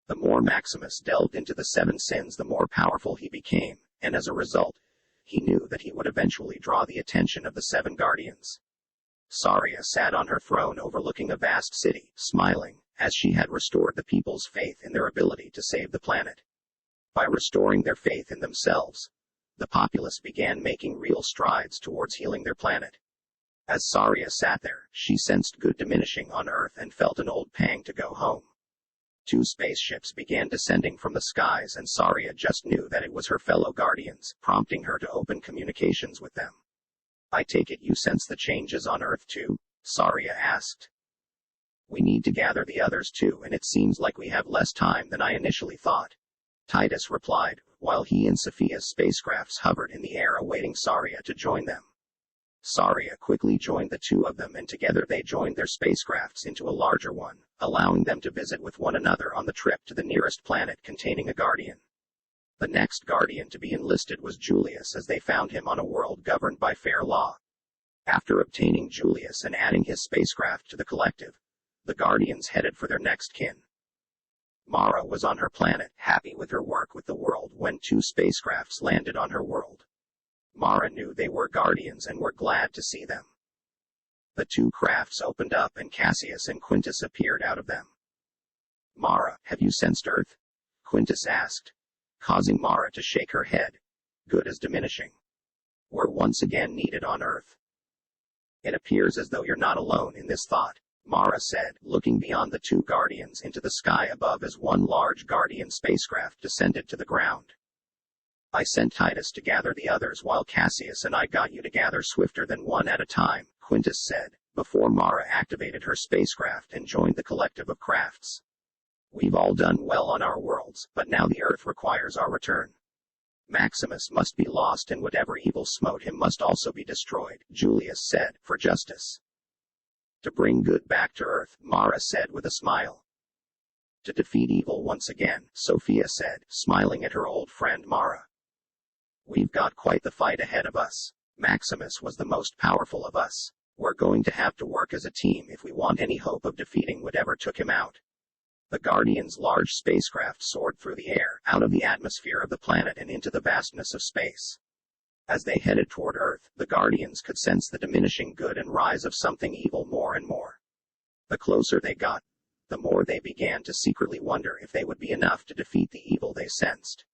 The more Maximus delved into the seven sins, the more powerful he became, and as a result, he knew that he would eventually draw the attention of the seven guardians. Saria sat on her throne overlooking a vast city, smiling, as she had restored the people's faith in their ability to save the planet. By restoring their faith in themselves, the populace began making real strides towards healing their planet. As Saria sat there, she sensed good diminishing on Earth and felt an old pang to go home. 2 spaceships began descending from the skies, and Saria just knew that it was her fellow guardians, prompting her to open communications with them. "I take it you sense the changes on Earth too?" Saria asked. "We need to gather the others too, and it seems like we have less time than I initially thought," Titus replied, while he and Sophia's spacecrafts hovered in the air awaiting Saria to join them. Saria quickly joined the 2 of them, and together they joined their spacecrafts into a larger one, allowing them to visit with one another on the trip to the nearest planet containing a guardian. The next guardian to be enlisted was Julius, as they found him on a world governed by fair law. After obtaining Julius and adding his spacecraft to the collective, the guardians headed for their next kin. Mara was on her planet, happy with her work with the world, when 2 spacecrafts landed on her world. Mara knew they were guardians and were glad to see them. The 2 crafts opened up and Cassius and Quintus appeared out of them. "Mara, have you sensed Earth?" Quintus asked, causing Mara to shake her head. "Good as diminishing. We're once again needed on Earth." "It appears as though you're not alone in this thought," Mara said, looking beyond the 2 guardians into the sky above as one large guardian spacecraft descended to the ground. "I sent Titus to gather the others while Cassius and I got you to gather swifter than one at a time," Quintus said, before Mara activated her spacecraft and joined the collective of crafts. "We've all done well on our worlds, but now the Earth requires our return. Maximus must be lost, and whatever evil smote him must also be destroyed," Julius said, "for justice." "To bring good back to Earth," Mara said with a smile. "To defeat evil once again," Sophia said, smiling at her old friend Mara. "We've got quite the fight ahead of us. Maximus was the most powerful of us. We're going to have to work as a team if we want any hope of defeating whatever took him out." The Guardian's large spacecraft soared through the air, out of the atmosphere of the planet and into the vastness of space. As they headed toward Earth, the Guardians could sense the diminishing good and rise of something evil more and more. The closer they got, the more they began to secretly wonder if they would be enough to defeat the evil they sensed.